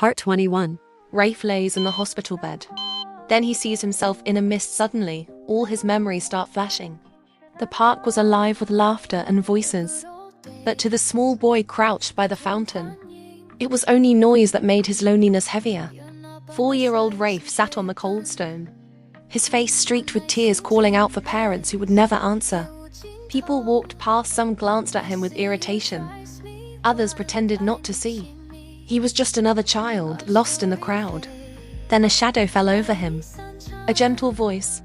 Part 21. Rafe lays in the hospital bed. Then he sees himself in a mist. Suddenly, all his memories start flashing. The park was alive with laughter and voices. But to the small boy crouched by the fountain, it was only noise that made his loneliness heavier. 4-year-old Rafe sat on the cold stone, his face streaked with tears, calling out for parents who would never answer. People walked past, some glanced at him with irritation. Others pretended not to see. He was just another child, lost in the crowd. Then a shadow fell over him. A gentle voice,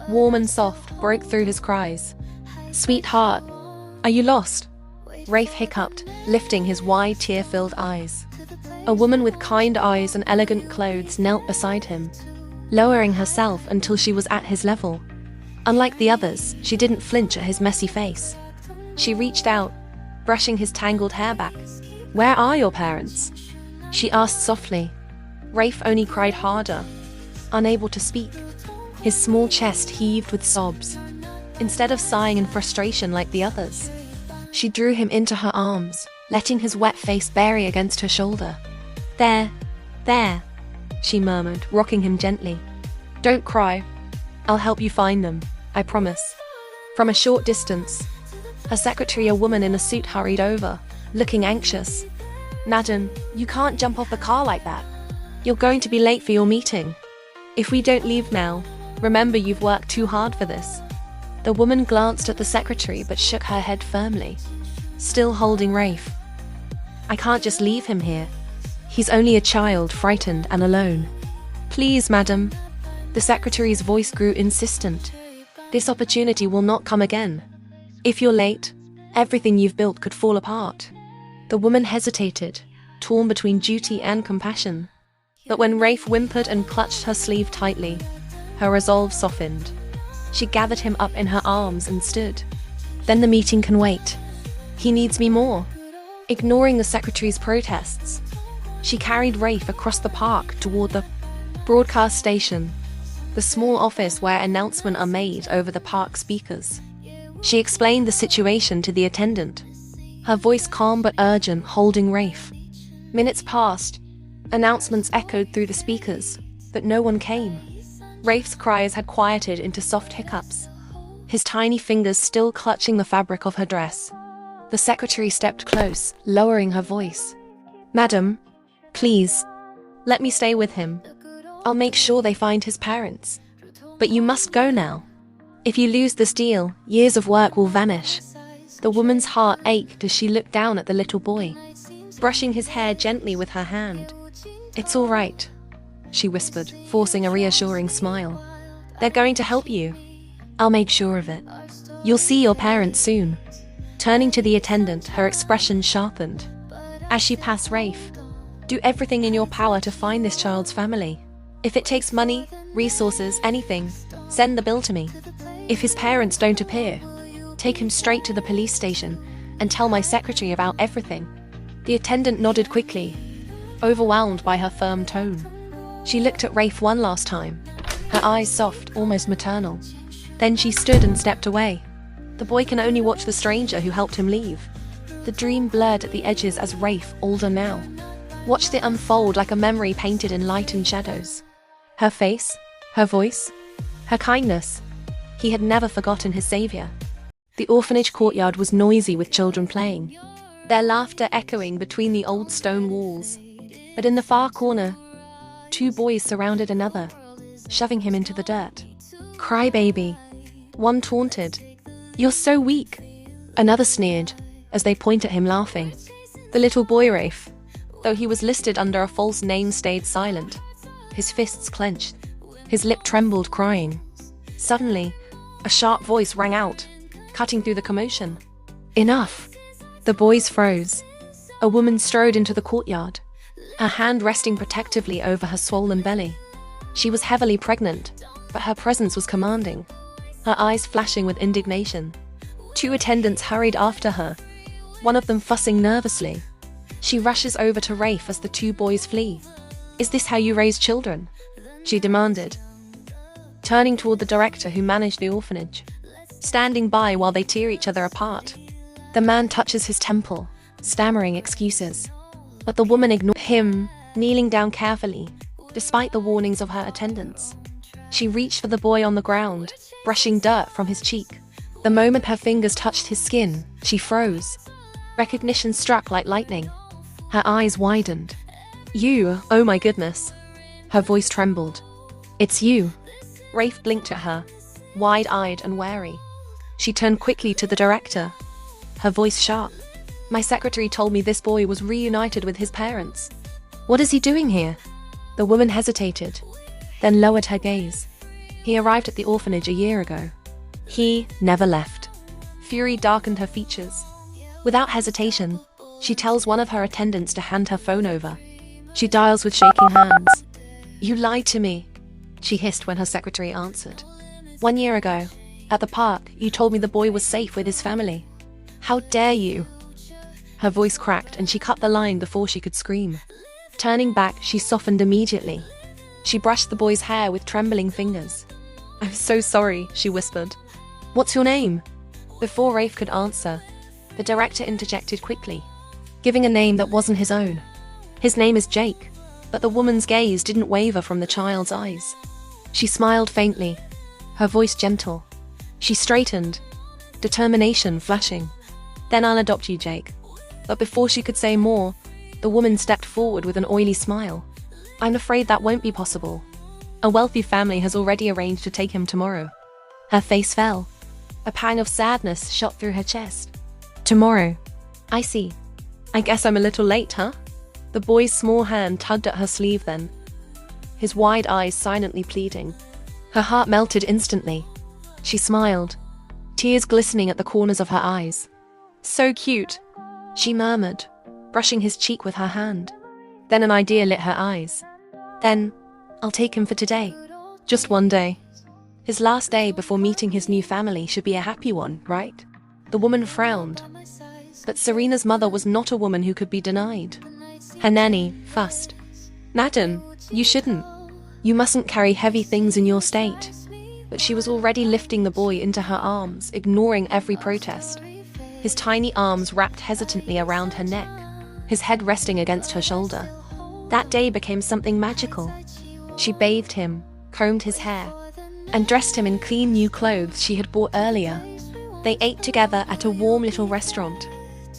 warm and soft, broke through his cries. "Sweetheart, are you lost?" Rafe hiccuped, lifting his wide, tear-filled eyes. A woman with kind eyes and elegant clothes knelt beside him, lowering herself until she was at his level. Unlike the others, she didn't flinch at his messy face. She reached out, brushing his tangled hair back. "Where are your parents?" she asked softly. Rafe only cried harder, unable to speak. His small chest heaved with sobs. Instead of sighing in frustration like the others, she drew him into her arms, letting his wet face bury against her shoulder. There, she murmured, rocking him gently. "Don't cry. I'll help you find them, I promise." From a short distance, a secretary, a woman in a suit, hurried over, looking anxious. "Madam, you can't jump off the car like that. You're going to be late for your meeting. If we don't leave now, remember you've worked too hard for this." The woman glanced at the secretary but shook her head firmly, still holding Rafe. "I can't just leave him here. He's only a child, frightened and alone." "Please, madam." The secretary's voice grew insistent. "This opportunity will not come again. If you're late, everything you've built could fall apart." The woman hesitated, torn between duty and compassion. But when Rafe whimpered and clutched her sleeve tightly, her resolve softened. She gathered him up in her arms and stood. "Then the meeting can wait. He needs me more." Ignoring the secretary's protests, she carried Rafe across the park toward the broadcast station, the small office where announcements are made over the park speakers. She explained the situation to the attendant, her voice calm but urgent, holding Rafe. Minutes passed. Announcements echoed through the speakers, but no one came. Rafe's cries had quieted into soft hiccups, his tiny fingers still clutching the fabric of her dress. The secretary stepped close, lowering her voice. "Madam, please, let me stay with him. I'll make sure they find his parents. But you must go now. If you lose this deal, years of work will vanish." The woman's heart ached as she looked down at the little boy, brushing his hair gently with her hand. "It's all right," she whispered, forcing a reassuring smile. "They're going to help you. I'll make sure of it. You'll see your parents soon." Turning to the attendant, her expression sharpened. As she passed Rafe, "Do everything in your power to find this child's family. If it takes money, resources, anything, send the bill to me. If his parents don't appear, take him straight to the police station and tell my secretary about everything." The attendant nodded quickly, overwhelmed by her firm tone. She looked at Rafe one last time, her eyes soft, almost maternal. Then she stood and stepped away. The boy can only watch the stranger who helped him leave. The dream blurred at the edges as Rafe, older now, watched it unfold like a memory painted in light and shadows. Her face, her voice, her kindness. He had never forgotten his savior. The orphanage courtyard was noisy with children playing, their laughter echoing between the old stone walls. But in the far corner, 2 boys surrounded another, shoving him into the dirt. "Crybaby," one taunted. "You're so weak," another sneered, as they pointed at him laughing. The little boy Rafe, though he was listed under a false name, stayed silent, his fists clenched, his lip trembled, crying. Suddenly, a sharp voice rang out, cutting through the commotion. "Enough!" The boys froze. A woman strode into the courtyard, her hand resting protectively over her swollen belly. She was heavily pregnant, but her presence was commanding, her eyes flashing with indignation. 2 attendants hurried after her, one of them fussing nervously. She rushes over to Rafe as the 2 boys flee. "Is this how you raise children?" she demanded, turning toward the director who managed the orphanage, standing by while they tear each other apart. The man touches his temple, stammering excuses. But the woman ignored him, kneeling down carefully, despite the warnings of her attendants. She reached for the boy on the ground, brushing dirt from his cheek. The moment her fingers touched his skin, she froze. Recognition struck like lightning. Her eyes widened. "You, oh my goodness." Her voice trembled. "It's you." Rafe blinked at her, wide-eyed and wary. She turned quickly to the director, her voice sharp. "My secretary told me this boy was reunited with his parents. What is he doing here?" The woman hesitated, then lowered her gaze. "He arrived at the orphanage a year ago. He never left." Fury darkened her features. Without hesitation, she tells one of her attendants to hand her phone over. She dials with shaking hands. "You lied to me," she hissed when her secretary answered. "1 year ago, at the park, you told me the boy was safe with his family. How dare you?" Her voice cracked and she cut the line before she could scream. Turning back, she softened immediately. She brushed the boy's hair with trembling fingers. "I'm so sorry," she whispered. "What's your name?" Before Rafe could answer, the director interjected quickly, giving a name that wasn't his own. "His name is Jake." But the woman's gaze didn't waver from the child's eyes. She smiled faintly, her voice gentle. She straightened, determination flashing. "Then I'll adopt you, Jake." But before she could say more, the woman stepped forward with an oily smile. "I'm afraid that won't be possible. A wealthy family has already arranged to take him tomorrow." Her face fell. A pang of sadness shot through her chest. "Tomorrow. I see. I guess I'm a little late, huh?" The boy's small hand tugged at her sleeve then, his wide eyes silently pleading. Her heart melted instantly. She smiled, tears glistening at the corners of her eyes. "So cute," she murmured, brushing his cheek with her hand. Then an idea lit her eyes. "Then, I'll take him for today. Just one day. His last day before meeting his new family should be a happy one, right?" The woman frowned. But Serena's mother was not a woman who could be denied. Her nanny fussed. "Madam, you shouldn't. You mustn't carry heavy things in your state." But she was already lifting the boy into her arms, ignoring every protest. His tiny arms wrapped hesitantly around her neck, his head resting against her shoulder. That day became something magical. She bathed him, combed his hair, and dressed him in clean new clothes she had bought earlier. They ate together at a warm little restaurant,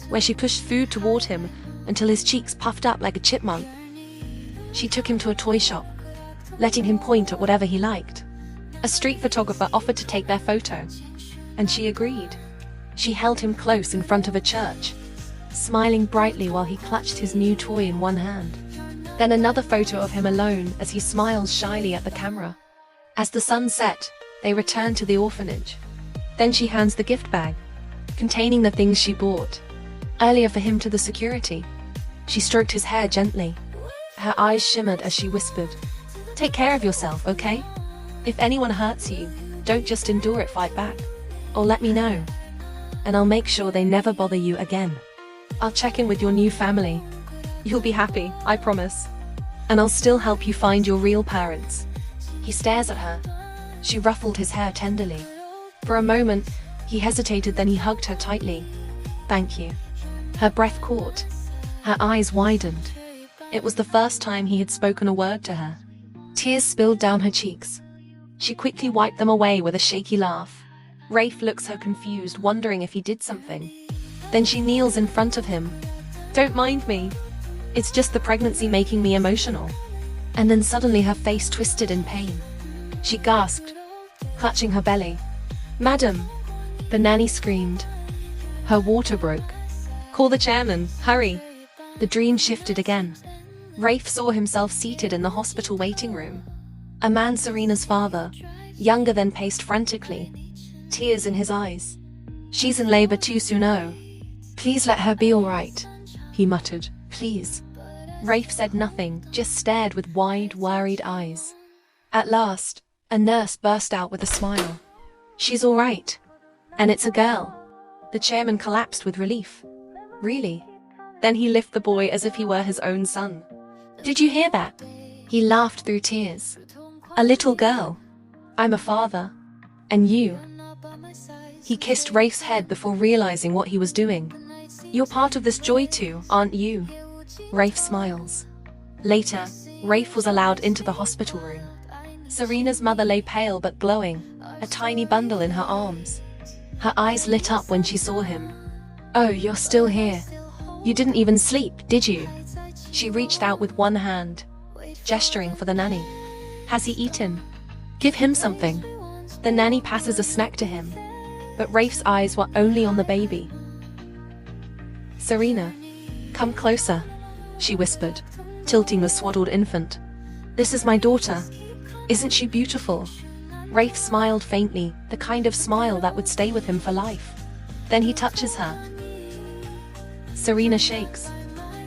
where she pushed food toward him until his cheeks puffed up like a chipmunk. She took him to a toy shop, letting him point at whatever he liked. A street photographer offered to take their photo, and she agreed. She held him close in front of a church, smiling brightly while he clutched his new toy in one hand. Then another photo of him alone as he smiles shyly at the camera. As the sun set, they returned to the orphanage. Then she hands the gift bag, containing the things she bought earlier for him to the security. She stroked his hair gently. Her eyes shimmered as she whispered, "Take care of yourself, okay? If anyone hurts you, don't just endure it, fight back. Or let me know. And I'll make sure they never bother you again. I'll check in with your new family. You'll be happy, I promise. And I'll still help you find your real parents." He stares at her. She ruffled his hair tenderly. For a moment, he hesitated, then he hugged her tightly. "Thank you." Her breath caught. Her eyes widened. It was the first time he had spoken a word to her. Tears spilled down her cheeks. She quickly wiped them away with a shaky laugh. Rafe looks her confused, wondering if he did something. Then she kneels in front of him. "Don't mind me. It's just the pregnancy making me emotional." And then suddenly her face twisted in pain. She gasped, clutching her belly. "Madam!" The nanny screamed. Her water broke. "Call the chairman, hurry!" The dream shifted again. Rafe saw himself seated in the hospital waiting room. A man, Serena's father, younger than, paced frantically, tears in his eyes. "She's in labor too soon, oh. Please let her be all right," he muttered. "Please." Rafe said nothing, just stared with wide, worried eyes. At last, a nurse burst out with a smile. "She's all right. And it's a girl." The chairman collapsed with relief. "Really?" Then he lifted the boy as if he were his own son. "Did you hear that?" He laughed through tears. "A little girl. I'm a father. And you." He kissed Rafe's head before realizing what he was doing. "You're part of this joy too, aren't you?" Rafe smiles. Later, Rafe was allowed into the hospital room. Serena's mother lay pale but glowing, a tiny bundle in her arms. Her eyes lit up when she saw him. "Oh, you're still here. You didn't even sleep, did you?" She reached out with one hand, gesturing for the nanny. "Has he eaten? Give him something." The nanny passes a snack to him, but Rafe's eyes were only on the baby. "Serena, come closer," she whispered, tilting the swaddled infant. "This is my daughter. Isn't she beautiful?" Rafe smiled faintly, the kind of smile that would stay with him for life. Then he touches her. Serena shakes.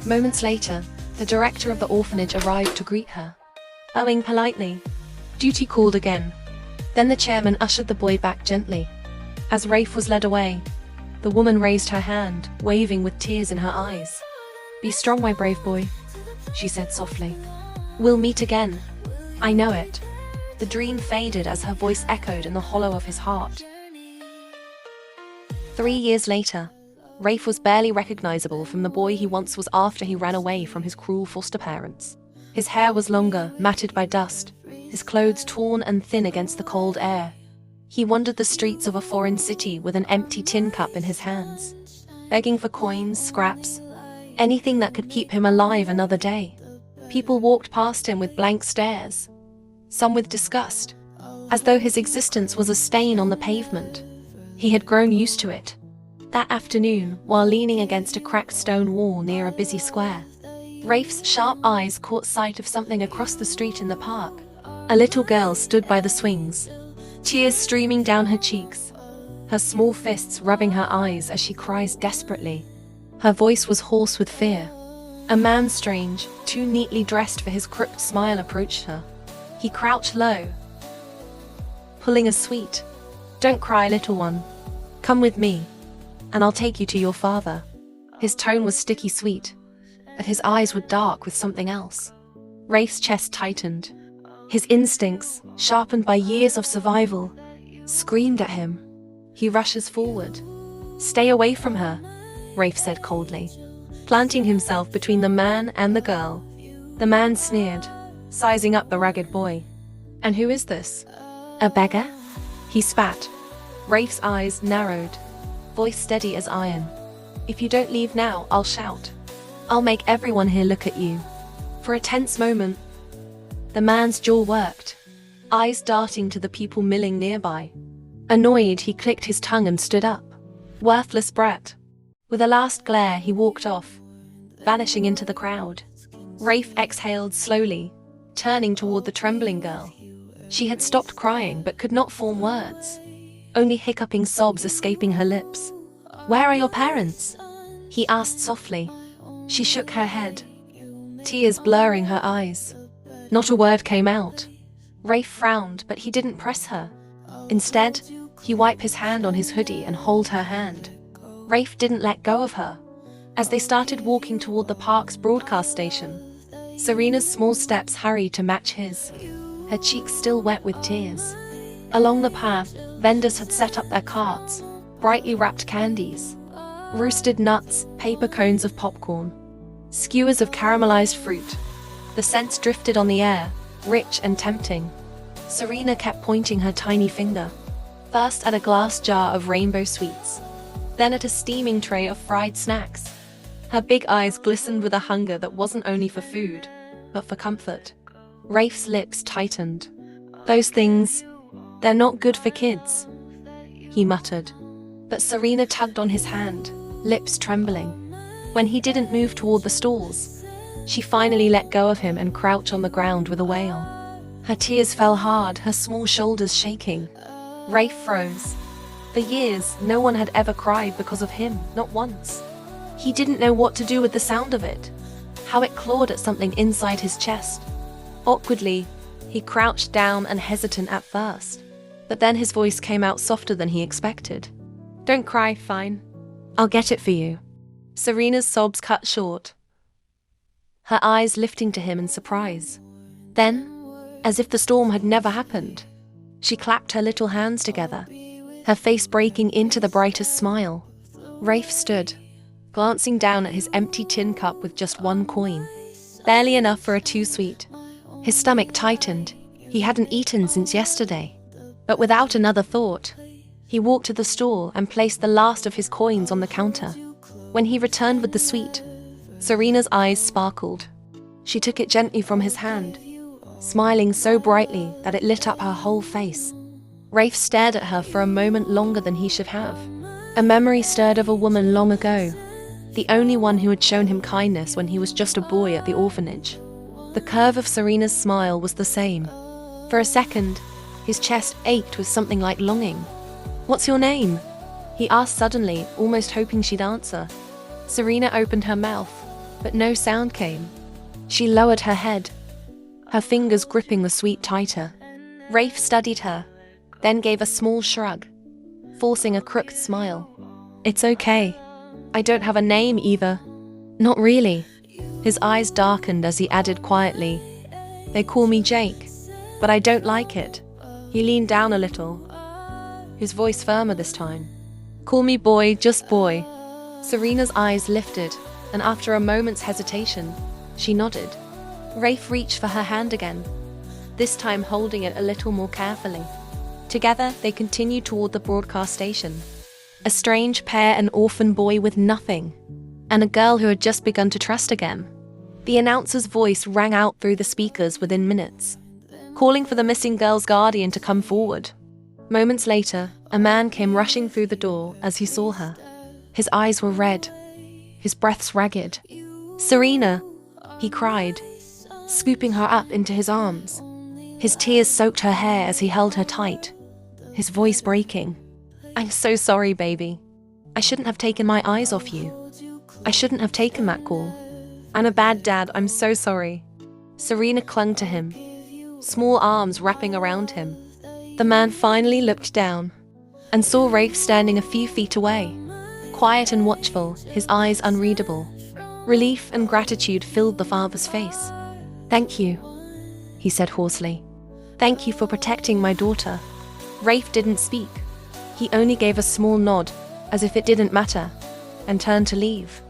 Moments later, the director of the orphanage arrived to greet her. Bowing politely, duty called again. Then the chairman ushered the boy back gently. As Rafe was led away, the woman raised her hand, waving with tears in her eyes. "Be strong, my brave boy," she said softly. "We'll meet again. I know it." The dream faded as her voice echoed in the hollow of his heart. 3 years later, Rafe was barely recognizable from the boy he once was after he ran away from his cruel foster parents. His hair was longer, matted by dust, his clothes torn and thin against the cold air. He wandered the streets of a foreign city with an empty tin cup in his hands, begging for coins, scraps, anything that could keep him alive another day. People walked past him with blank stares, some with disgust, as though his existence was a stain on the pavement. He had grown used to it. That afternoon, while leaning against a cracked stone wall near a busy square, Rafe's sharp eyes caught sight of something across the street in the park. A little girl stood by the swings, tears streaming down her cheeks, her small fists rubbing her eyes as she cries desperately. Her voice was hoarse with fear. A man strange, too neatly dressed for his crooked smile, approached her. He crouched low, pulling a sweet, "Don't cry, little one. Come with me, and I'll take you to your father." His tone was sticky sweet, but his eyes were dark with something else. Rafe's chest tightened. His instincts, sharpened by years of survival, screamed at him. He rushes forward. "Stay away from her," Rafe said coldly, planting himself between the man and the girl. The man sneered, sizing up the ragged boy. "And who is this? A beggar?" He spat. Rafe's eyes narrowed, voice steady as iron. "If you don't leave now, I'll shout. I'll make everyone here look at you." For a tense moment, the man's jaw worked, eyes darting to the people milling nearby. Annoyed, he clicked his tongue and stood up. Worthless brat. With a last glare, he walked off, vanishing into the crowd. Rafe exhaled slowly, turning toward the trembling girl. She had stopped crying but could not form words, only hiccuping sobs escaping her lips. "Where are your parents?" he asked softly. She shook her head, tears blurring her eyes. Not a word came out. Rafe frowned, but he didn't press her. Instead, he wiped his hand on his hoodie and held her hand. Rafe didn't let go of her. As they started walking toward the park's broadcast station, Serena's small steps hurried to match his, her cheeks still wet with tears. Along the path, vendors had set up their carts, brightly wrapped candies, roasted nuts, paper cones of popcorn, skewers of caramelized fruit. The scents drifted on the air, rich and tempting. Serena kept pointing her tiny finger, first at a glass jar of rainbow sweets, then at a steaming tray of fried snacks. Her big eyes glistened with a hunger that wasn't only for food, but for comfort. Rafe's lips tightened. "Those things, they're not good for kids," he muttered. But Serena tugged on his hand, lips trembling. When he didn't move toward the stalls, she finally let go of him and crouched on the ground with a wail. Her tears fell hard, her small shoulders shaking. Rafe froze. For years, no one had ever cried because of him, not once. He didn't know what to do with the sound of it, how it clawed at something inside his chest. Awkwardly, he crouched down and hesitant at first, but then his voice came out softer than he expected. "Don't cry, fine. I'll get it for you." Serena's sobs cut short, her eyes lifting to him in surprise. Then, as if the storm had never happened, she clapped her little hands together, her face breaking into the brightest smile. Rafe stood, glancing down at his empty tin cup with just one coin. barely enough for a too sweet. His stomach tightened. He hadn't eaten since yesterday. But without another thought, he walked to the store and placed the last of his coins on the counter. When he returned with the sweet, Serena's eyes sparkled. She took it gently from his hand, smiling so brightly that it lit up her whole face. Rafe stared at her for a moment longer than he should have. A memory stirred of a woman long ago, the only one who had shown him kindness when he was just a boy at the orphanage. The curve of Serena's smile was the same. For a second, his chest ached with something like longing. "What's your name?" he asked suddenly, almost hoping she'd answer. Serena opened her mouth, but no sound came. She lowered her head, her fingers gripping the sweet tighter. Rafe studied her, then gave a small shrug, forcing a crooked smile. "It's okay. I don't have a name either." "Not really." His eyes darkened as he added quietly, "They call me Jake, but I don't like it." He leaned down a little, his voice firmer this time. "Call me Boy, just Boy." Serena's eyes lifted, and after a moment's hesitation, she nodded. Rafe reached for her hand again, this time holding it a little more carefully. Together, they continued toward the broadcast station. A strange pair, an orphan boy with nothing, and a girl who had just begun to trust again. The announcer's voice rang out through the speakers within minutes, calling for the missing girl's guardian to come forward. Moments later, a man came rushing through the door as he saw her. His eyes were red, his breath ragged. "Serena!" he cried, scooping her up into his arms. His tears soaked her hair as he held her tight, his voice breaking. "I'm so sorry, baby. I shouldn't have taken my eyes off you. I shouldn't have taken that call. I'm a bad dad, I'm so sorry." Serena clung to him, small arms wrapping around him. The man finally looked down and saw Rafe standing a few feet away, quiet and watchful, his eyes unreadable. Relief and gratitude filled the father's face. "Thank you," he said hoarsely. "Thank you for protecting my daughter." Rafe didn't speak. He only gave a small nod, as if it didn't matter, and turned to leave.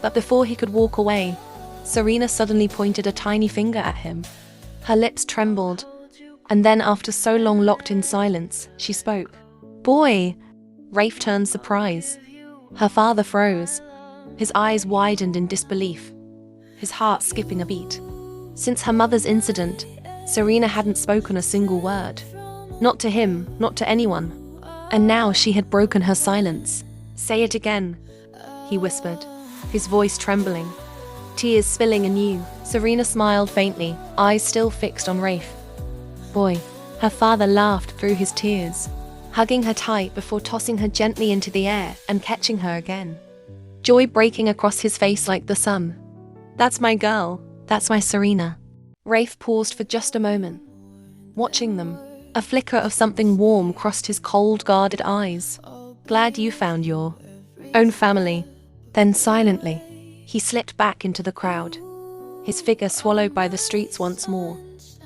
But before he could walk away, Serena suddenly pointed a tiny finger at him. Her lips trembled, and then after so long locked in silence, she spoke. "Boy!" Rafe turned surprise. Her father froze, his eyes widened in disbelief, his heart skipping a beat. Since her mother's incident, Serena hadn't spoken a single word. Not to him, not to anyone. And now she had broken her silence. "Say it again," he whispered, his voice trembling. Tears spilling anew, Serena smiled faintly, eyes still fixed on Rafe. "Boy." Her father laughed through his tears, hugging her tight before tossing her gently into the air and catching her again, joy breaking across his face like the sun. "That's my girl. That's my Serena." Rafe paused for just a moment, watching them. A flicker of something warm crossed his cold, guarded eyes. "Glad you found your own family." Then silently, he slipped back into the crowd, his figure swallowed by the streets once more.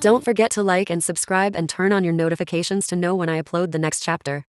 Don't forget to like and subscribe and turn on your notifications to know when I upload the next chapter.